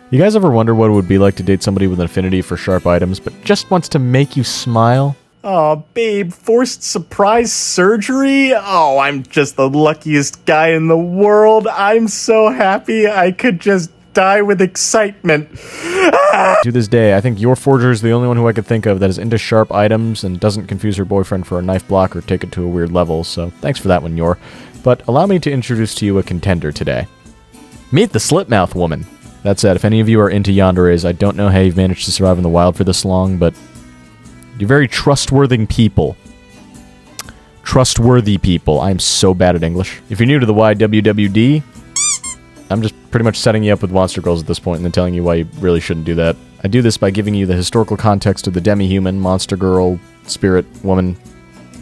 You guys ever wonder what it would be like to date somebody with an affinity for sharp items, but just wants to make you smile? Oh, babe, forced surprise surgery? Oh, I'm just the luckiest guy in the world. I'm so happy I could just die with excitement. To this day, I think your forger is the only one who I could think of that is into sharp items and doesn't confuse her boyfriend for a knife block or take it to a weird level, so thanks for that one, Yor. But allow me to introduce to you a contender today. Meet the Slitmouth Woman. That said, if any of you are into yanderes, I don't know how you've managed to survive in the wild for this long, but you're very trustworthy people. Trustworthy people. I'm so bad at English. If you're new to the YWWD, I'm just pretty much setting you up with monster girls at this point and then telling you why you really shouldn't do that. I do this by giving you the historical context of the demi-human, monster girl, spirit, woman,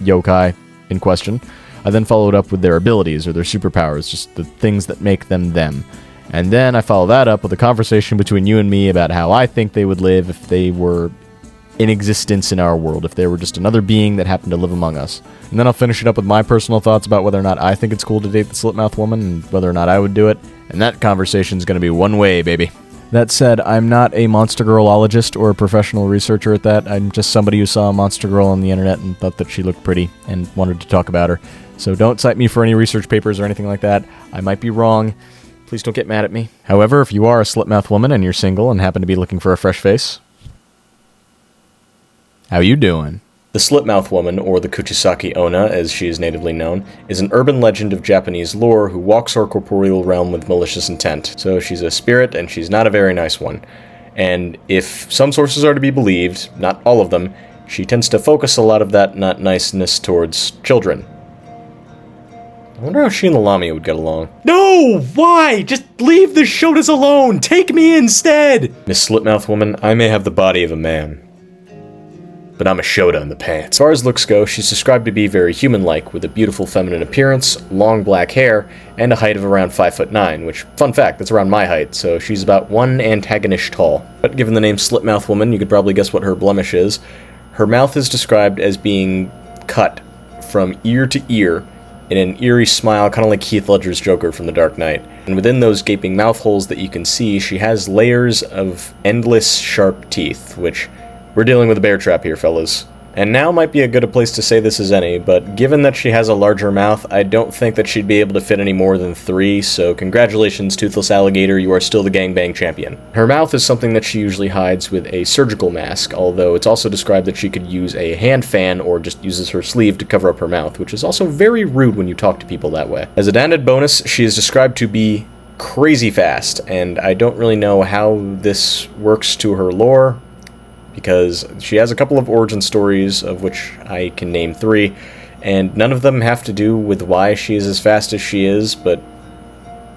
yokai in question. I then follow it up with their abilities or their superpowers, just the things that make them them. And then I follow that up with a conversation between you and me about how I think they would live if they were in existence in our world, if they were just another being that happened to live among us. And then I'll finish it up with my personal thoughts about whether or not I think it's cool to date the Slitmouth Woman and whether or not I would do it. And that conversation's going to be one way, baby. That said, I'm not a monster girlologist or a professional researcher at that. I'm just somebody who saw a monster girl on the internet and thought that she looked pretty and wanted to talk about her. So don't cite me for any research papers or anything like that. I might be wrong. Please don't get mad at me. However, if you are a Slitmouth Woman and you're single and happen to be looking for a fresh face, how you doing? The Slitmouth Woman, or the Kuchisaki Onna, as she is natively known, is an urban legend of Japanese lore who walks our corporeal realm with malicious intent. So she's a spirit, and she's not a very nice one. And if some sources are to be believed, not all of them, she tends to focus a lot of that not niceness towards children. I wonder how she and the Lamia would get along. No! Why? Just leave the Shotas alone! Take me instead! Miss Slitmouth Woman, I may have the body of a man, but I'm a Shota in the pants. As far as looks go, she's described to be very human-like, with a beautiful feminine appearance, long black hair, and a height of around 5'9", which, fun fact, that's around my height, so she's about one antagonish tall. But given the name Slitmouth Woman, you could probably guess what her blemish is. Her mouth is described as being cut from ear to ear, in an eerie smile, kind of like Heath Ledger's Joker from The Dark Knight. And within those gaping mouth holes that you can see, she has layers of endless sharp teeth, which we're dealing with a bear trap here, fellas. And now might be as good a place to say this as any, but given that she has a larger mouth, I don't think that she'd be able to fit any more than 3, so congratulations, Toothless Alligator, you are still the gangbang champion. Her mouth is something that she usually hides with a surgical mask, although it's also described that she could use a hand fan or just uses her sleeve to cover up her mouth, which is also very rude when you talk to people that way. As an added bonus, she is described to be crazy fast, and I don't really know how this works to her lore, because she has a couple of origin stories, of which I can name 3, and none of them have to do with why she is as fast as she is, but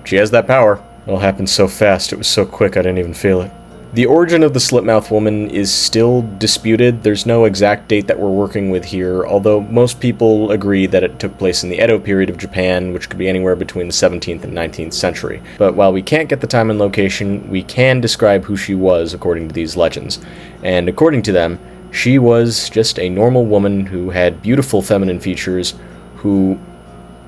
she has that power. It all happened so fast, it was so quick I didn't even feel it. The origin of the Slitmouth Woman is still disputed. There's no exact date that we're working with here, although most people agree that it took place in the Edo period of Japan, which could be anywhere between the 17th and 19th century. But while we can't get the time and location, we can describe who she was according to these legends. And according to them, she was just a normal woman who had beautiful feminine features, who,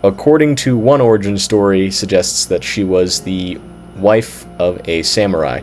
according to one origin story, suggests that she was the wife of a samurai.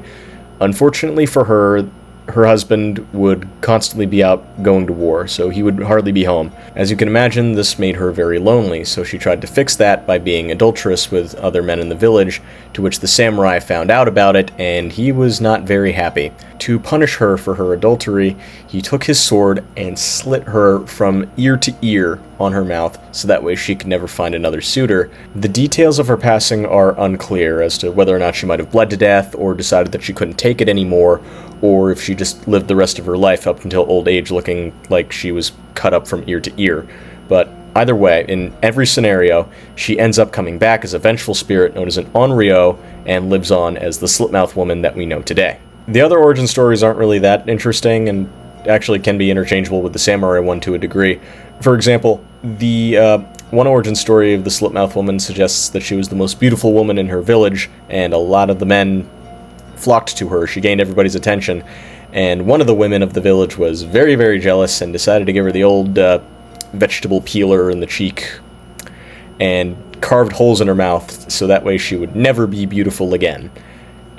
Unfortunately for her, her husband would constantly be out going to war, so he would hardly be home. As you can imagine, this made her very lonely, so she tried to fix that by being adulterous with other men in the village, to which the samurai found out about it, and he was not very happy. To punish her for her adultery, he took his sword and slit her from ear to ear on her mouth, so that way she could never find another suitor. The details of her passing are unclear as to whether or not she might have bled to death, or decided that she couldn't take it anymore, or if she just lived the rest of her life up until old age looking like she was cut up from ear to ear. But either way, in every scenario, she ends up coming back as a vengeful spirit known as an Onryo, and lives on as the Slitmouth Woman that we know today. The other origin stories aren't really that interesting, and actually can be interchangeable with the samurai one to a degree. For example, the one origin story of the Slitmouth Woman suggests that she was the most beautiful woman in her village, and a lot of the men flocked to her. She gained everybody's attention, and one of the women of the village was very, very jealous and decided to give her the old vegetable peeler in the cheek and carved holes in her mouth so that way she would never be beautiful again.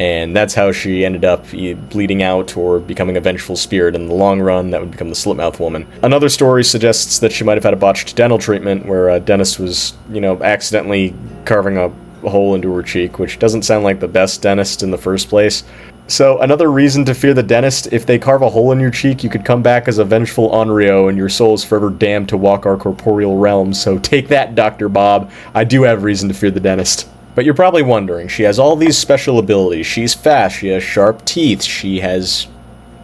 And that's how she ended up bleeding out or becoming a vengeful spirit in the long run. That would become the Slitmouth Woman. Another story suggests that she might have had a botched dental treatment where a dentist was, accidentally carving a hole into her cheek, which doesn't sound like the best dentist in the first place. So another reason to fear the dentist: if they carve a hole in your cheek, you could come back as a vengeful Onryo, and your soul is forever damned to walk our corporeal realms. So take that, Dr. Bob. I do have reason to fear the dentist. But you're probably wondering, she has all these special abilities. She's fast, she has sharp teeth, she has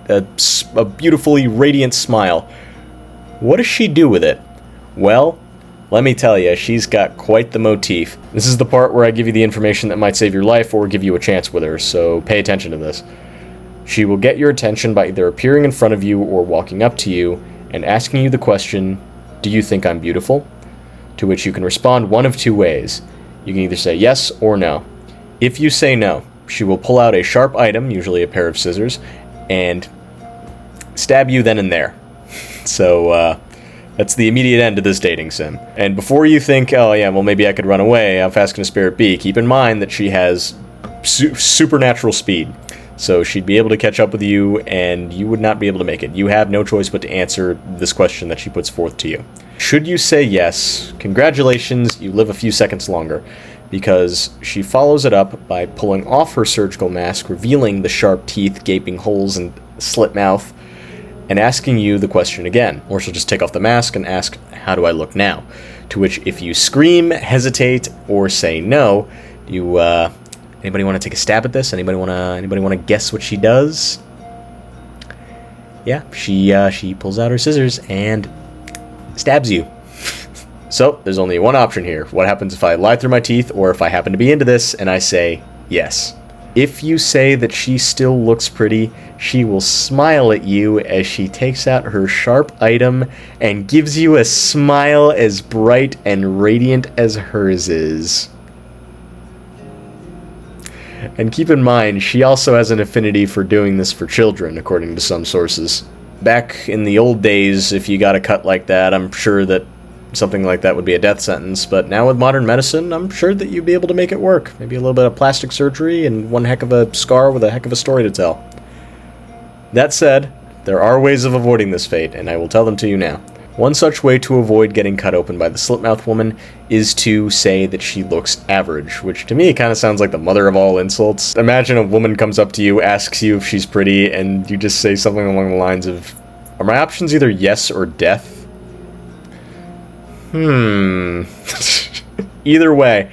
a beautifully radiant smile. What does she do with it? Well, let me tell you, she's got quite the motif. This is the part where I give you the information that might save your life or give you a chance with her, so pay attention to this. She will get your attention by either appearing in front of you or walking up to you and asking you the question, "Do you think I'm beautiful?" To which you can respond one of two ways. You can either say yes or no. If you say no, she will pull out a sharp item, usually a pair of scissors, and stab you then and there. So, that's the immediate end to this dating sim. And before you think, oh yeah, well maybe I could run away, how fast can a spirit be? Keep in mind that she has supernatural speed. So she'd be able to catch up with you, and you would not be able to make it. You have no choice but to answer this question that she puts forth to you. Should you say yes, congratulations, you live a few seconds longer, because she follows it up by pulling off her surgical mask, revealing the sharp teeth, gaping holes, and slit mouth, and asking you the question again. Or she'll just take off the mask and ask, "How do I look now?" To which, if you scream, hesitate, or say no, you, anybody want to take a stab at this? Anybody want to guess what she does? Yeah, she pulls out her scissors and stabs you. So, there's only one option here. What happens if I lie through my teeth, or if I happen to be into this and I say yes? If you say that she still looks pretty, she will smile at you as she takes out her sharp item and gives you a smile as bright and radiant as hers is. And keep in mind, she also has an affinity for doing this for children, according to some sources. Back in the old days, if you got a cut like that, I'm sure that something like that would be a death sentence, but now with modern medicine, I'm sure that you'd be able to make it work. Maybe a little bit of plastic surgery and one heck of a scar with a heck of a story to tell. That said, there are ways of avoiding this fate, and I will tell them to you now. One such way to avoid getting cut open by the Slitmouth Woman is to say that she looks average, which to me kind of sounds like the mother of all insults. Imagine a woman comes up to you, asks you if she's pretty, and you just say something along the lines of, "Are my options either yes or death?" Either way,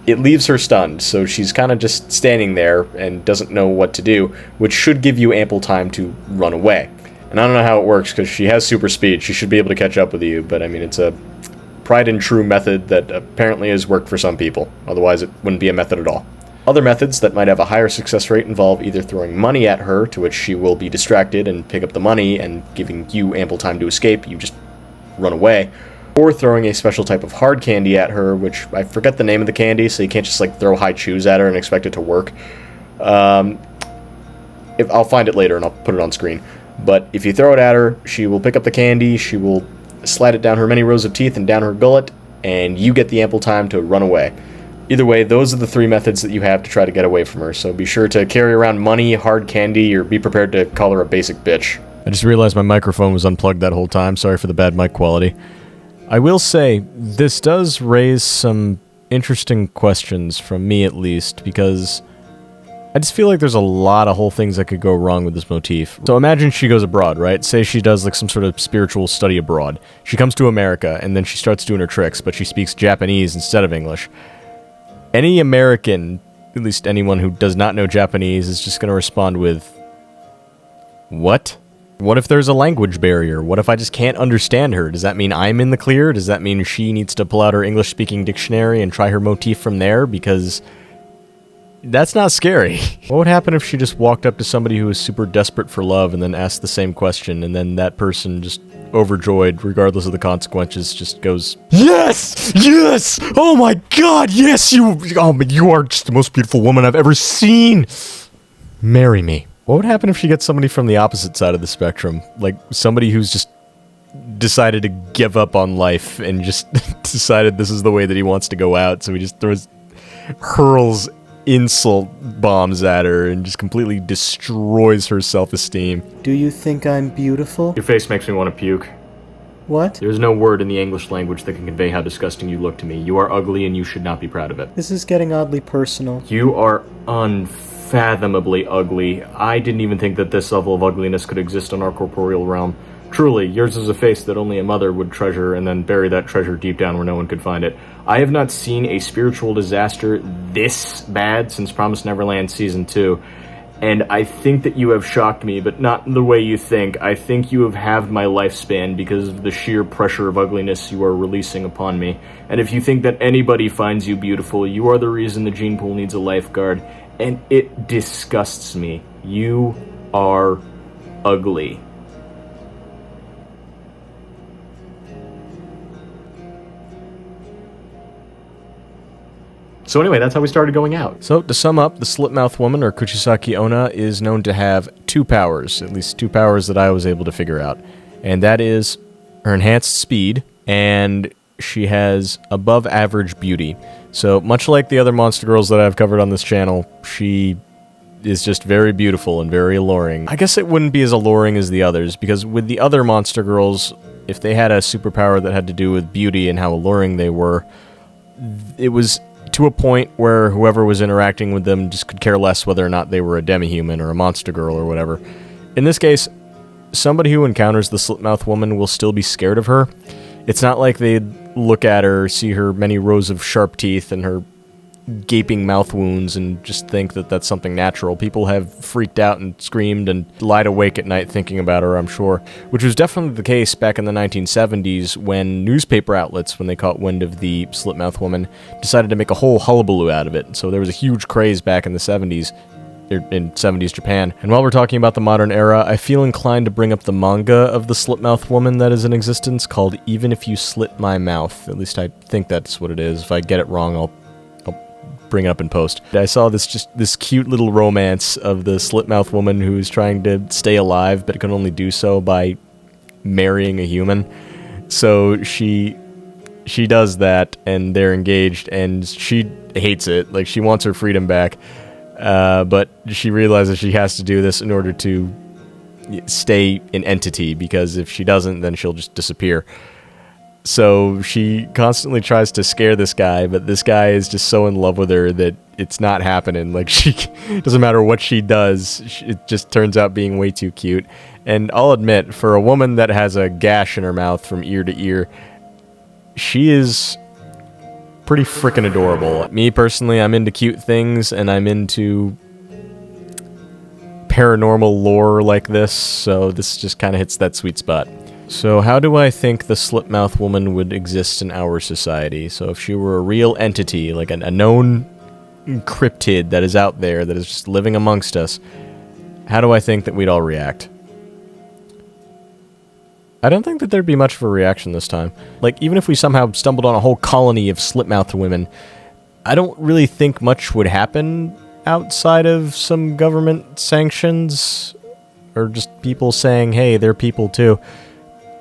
it leaves her stunned, so she's kind of just standing there and doesn't know what to do, which should give you ample time to run away. And I don't know how it works, because she has super speed. She should be able to catch up with you, but I mean, it's a tried and true method that apparently has worked for some people. Otherwise, it wouldn't be a method at all. Other methods that might have a higher success rate involve either throwing money at her, to which she will be distracted and pick up the money, and giving you ample time to escape, you just run away, or throwing a special type of hard candy at her, which I forget the name of the candy, so you can't just like throw high chews at her and expect it to work. I'll find it later and I'll put it on screen. But if you throw it at her, she will pick up the candy, she will slide it down her many rows of teeth and down her gullet, and you get the ample time to run away. Either way, those are the three methods that you have to try to get away from her, so be sure to carry around money, hard candy, or be prepared to call her a basic bitch. I just realized my microphone was unplugged that whole time, sorry for the bad mic quality. I will say, this does raise some interesting questions, from me at least, because I just feel like there's a lot of whole things that could go wrong with this motif. So imagine she goes abroad, right? Say she does like some sort of spiritual study abroad. She comes to America, and then she starts doing her tricks, but she speaks Japanese instead of English. Any American, at least anyone who does not know Japanese, is just going to respond with, "What? What if there's a language barrier? What if I just can't understand her? Does that mean I'm in the clear? Does that mean she needs to pull out her English-speaking dictionary and try her motif from there? Because that's not scary." What would happen if she just walked up to somebody who was super desperate for love and then asked the same question, and then that person, just overjoyed, regardless of the consequences, just goes, "Yes! Yes! Oh my god, yes! You are just the most beautiful woman I've ever seen! Marry me." What would happen if she gets somebody from the opposite side of the spectrum? Like, somebody who's just decided to give up on life and just decided this is the way that he wants to go out, so he just hurls insult bombs at her and just completely destroys her self-esteem. Do you think I'm beautiful? Your face makes me want to puke. What? There's no word in the English language that can convey how disgusting you look to me. You are ugly and you should not be proud of it. This is getting oddly personal. You are unfathomably ugly. I didn't even think that this level of ugliness could exist in our corporeal realm. Truly, yours is a face that only a mother would treasure and then bury that treasure deep down where no one could find it. I have not seen a spiritual disaster this bad since Promised Neverland Season 2. And I think that you have shocked me, but not in the way you think. I think you have halved my lifespan because of the sheer pressure of ugliness you are releasing upon me. And if you think that anybody finds you beautiful, you are the reason the gene pool needs a lifeguard. And it disgusts me. You are ugly. So anyway, that's how we started going out. So to sum up, the Slit-Mouth Woman, or Kuchisaki Onna, is known to have two powers, at least two powers that I was able to figure out. And that is her enhanced speed, and she has above average beauty. So much like the other monster girls that I've covered on this channel, she is just very beautiful and very alluring. I guess it wouldn't be as alluring as the others, because with the other monster girls, if they had a superpower that had to do with beauty and how alluring they were, it was to a point where whoever was interacting with them just could care less whether or not they were a demi-human or a monster girl or whatever. In this case, somebody who encounters the Slit-Mouth Woman will still be scared of her. It's not like they'd look at her, see her many rows of sharp teeth and her gaping mouth wounds and just think that that's something natural. People have freaked out and screamed and lied awake at night thinking about her, I'm sure, which was definitely the case back in the 1970s when newspaper outlets, when they caught wind of the Slit-Mouth Woman, decided to make a whole hullabaloo out of it. So there was a huge craze back in the 70s, in 70s Japan. And while we're talking about the modern era, I feel inclined to bring up the manga of the Slit-Mouth Woman that is in existence called Even If You Slit My Mouth. At least I think that's what it is. If I get it wrong, I'll bring it up in post. I saw this cute little romance of the Slit-Mouth Woman who's trying to stay alive but can only do so by marrying a human. So she does that and they're engaged and she hates it. Like, she wants her freedom back, but she realizes she has to do this in order to stay an entity, because if she doesn't, then she'll just disappear. So she constantly tries to scare this guy, but this guy is just so in love with her that it's not happening. Like, she doesn't matter what she does, it just turns out being way too cute. And I'll admit, for a woman that has a gash in her mouth from ear to ear, she is pretty freaking adorable. Me personally, I'm into cute things, and I'm into paranormal lore like this, so this just kind of hits that sweet spot. So how do I think the Slit-Mouth Woman would exist in our society? So if she were a real entity, like a known cryptid that is out there, that is just living amongst us, how do I think that we'd all react? I don't think that there'd be much of a reaction this time. Like, even if we somehow stumbled on a whole colony of Slit-Mouthed women, I don't really think much would happen outside of some government sanctions, or just people saying, hey, they're people too.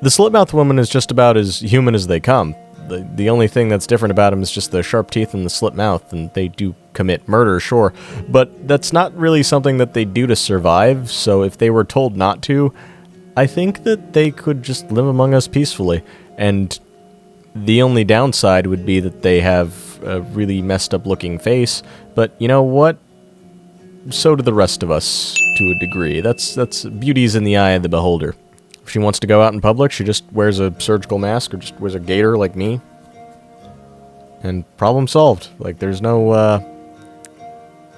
The Slit-Mouthed Woman is just about as human as they come. The only thing that's different about them is just the sharp teeth and the slit mouth, and they do commit murder, sure, but that's not really something that they do to survive, so if they were told not to, I think that they could just live among us peacefully, and the only downside would be that they have a really messed up looking face, but you know what? So do the rest of us, to a degree. That's beauty's in the eye of the beholder. If she wants to go out in public, she just wears a surgical mask or just wears a gaiter like me. And problem solved. Like, there's no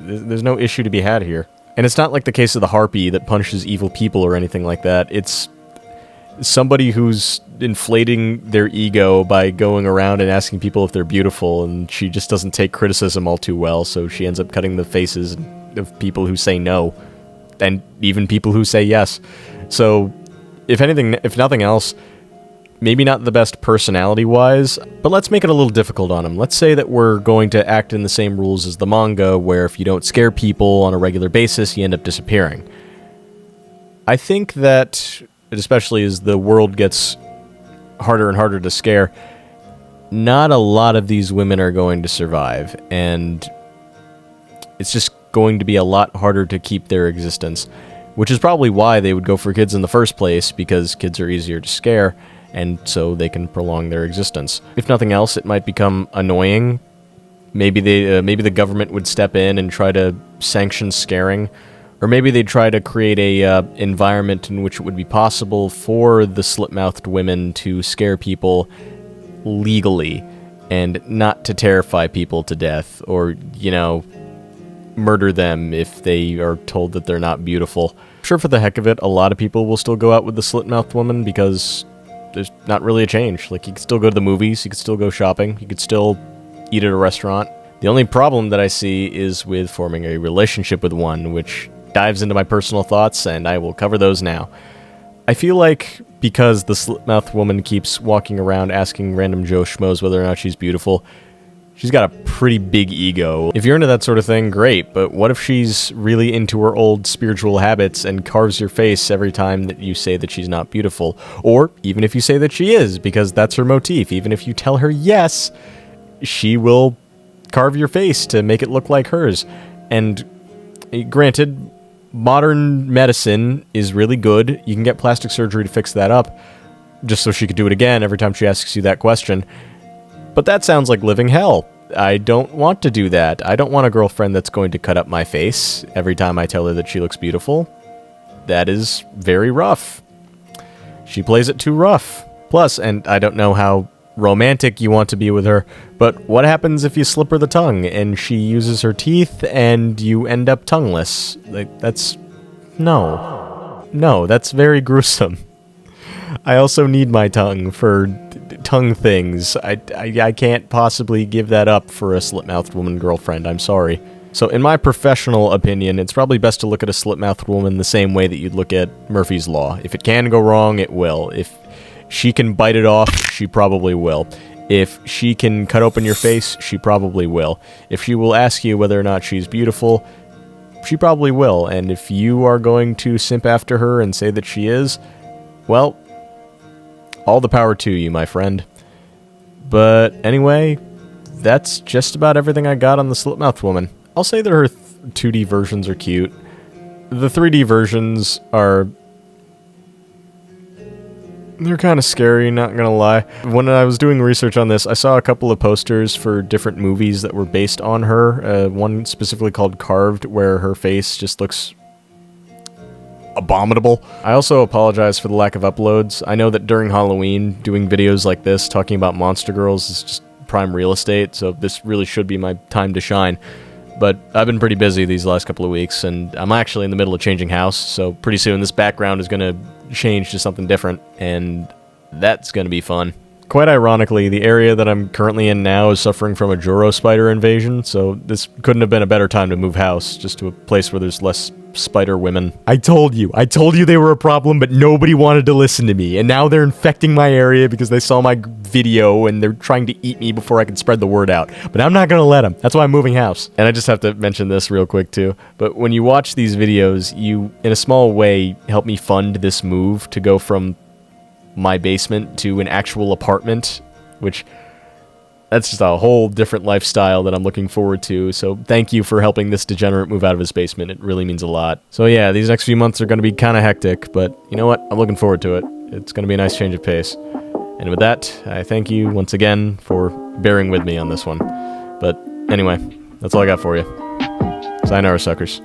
issue to be had here. And it's not like the case of the harpy that punishes evil people or anything like that. It's somebody who's inflating their ego by going around and asking people if they're beautiful, and she just doesn't take criticism all too well, so she ends up cutting the faces of people who say no, and even people who say yes. So, if nothing else, maybe not the best personality-wise, but let's make it a little difficult on them. Let's say that we're going to act in the same rules as the manga, where if you don't scare people on a regular basis, you end up disappearing. I think that, especially as the world gets harder and harder to scare, not a lot of these women are going to survive, and it's just going to be a lot harder to keep their existence. Which is probably why they would go for kids in the first place, because kids are easier to scare, and so they can prolong their existence. If nothing else, it might become annoying. Maybe the government would step in and try to sanction scaring, or maybe they'd try to create a environment in which it would be possible for the slit-mouthed women to scare people legally, and not to terrify people to death, or, murder them if they are told that they're not beautiful. Sure, for the heck of it, a lot of people will still go out with the slit-mouthed woman because there's not really a change. Like, you could still go to the movies, you could still go shopping, you could still eat at a restaurant. The only problem that I see is with forming a relationship with one, which dives into my personal thoughts, and I will cover those now. I feel like because the slit-mouthed woman keeps walking around asking random Joe Schmoes whether or not she's beautiful, she's got a pretty big ego. If you're into that sort of thing, great, but what if she's really into her old spiritual habits and carves your face every time that you say that she's not beautiful? Or even if you say that she is, because that's her motif. Even if you tell her yes, she will carve your face to make it look like hers. And granted, modern medicine is really good. You can get plastic surgery to fix that up, just so she could do it again every time she asks you that question. But that sounds like living hell. I don't want to do that. I don't want a girlfriend that's going to cut up my face every time I tell her that she looks beautiful. That is very rough. She plays it too rough. Plus, and I don't know how romantic you want to be with her, but what happens if you slip her the tongue and she uses her teeth and you end up tongueless? Like, that's... No. No, that's very gruesome. I also need my tongue for tongue things. I can't possibly give that up for a slit-mouthed woman girlfriend. I'm sorry. So in my professional opinion, it's probably best to look at a slit-mouthed woman the same way that you'd look at Murphy's Law. If it can go wrong, it will. If she can bite it off, she probably will. If she can cut open your face, she probably will. If she will ask you whether or not she's beautiful, she probably will. And if you are going to simp after her and say that she is, well, all the power to you, my friend. But anyway, that's just about everything I got on the slit-mouthed woman. I'll say that her 2D versions are cute. The 3D versions are... they're kind of scary, not gonna lie. When I was doing research on this, I saw a couple of posters for different movies that were based on her. One specifically called Carved, where her face just looks abominable. I also apologize for the lack of uploads. I know that during Halloween, doing videos like this, talking about monster girls, is just prime real estate, so this really should be my time to shine. But I've been pretty busy these last couple of weeks, and I'm actually in the middle of changing house, so pretty soon this background is going to change to something different, and that's going to be fun. Quite ironically, the area that I'm currently in now is suffering from a Joro spider invasion, so this couldn't have been a better time to move house, just to a place where there's less spider women. I told you they were a problem, but nobody wanted to listen to me, and now they're infecting my area because they saw my video, and they're trying to eat me before I can spread the word out. But I'm not gonna let them. That's why I'm moving house. And I just have to mention this real quick too, but when you watch these videos, you, in a small way, help me fund this move to go from my basement to an actual apartment, which that's just a whole different lifestyle that I'm looking forward to. So thank you for helping this degenerate move out of his basement. It really means a lot. So yeah, these next few months are going to be kind of hectic, but you know what? I'm looking forward to it. It's going to be a nice change of pace. And with that, I thank you once again for bearing with me on this one. But anyway, that's all I got for you. Sayonara, suckers.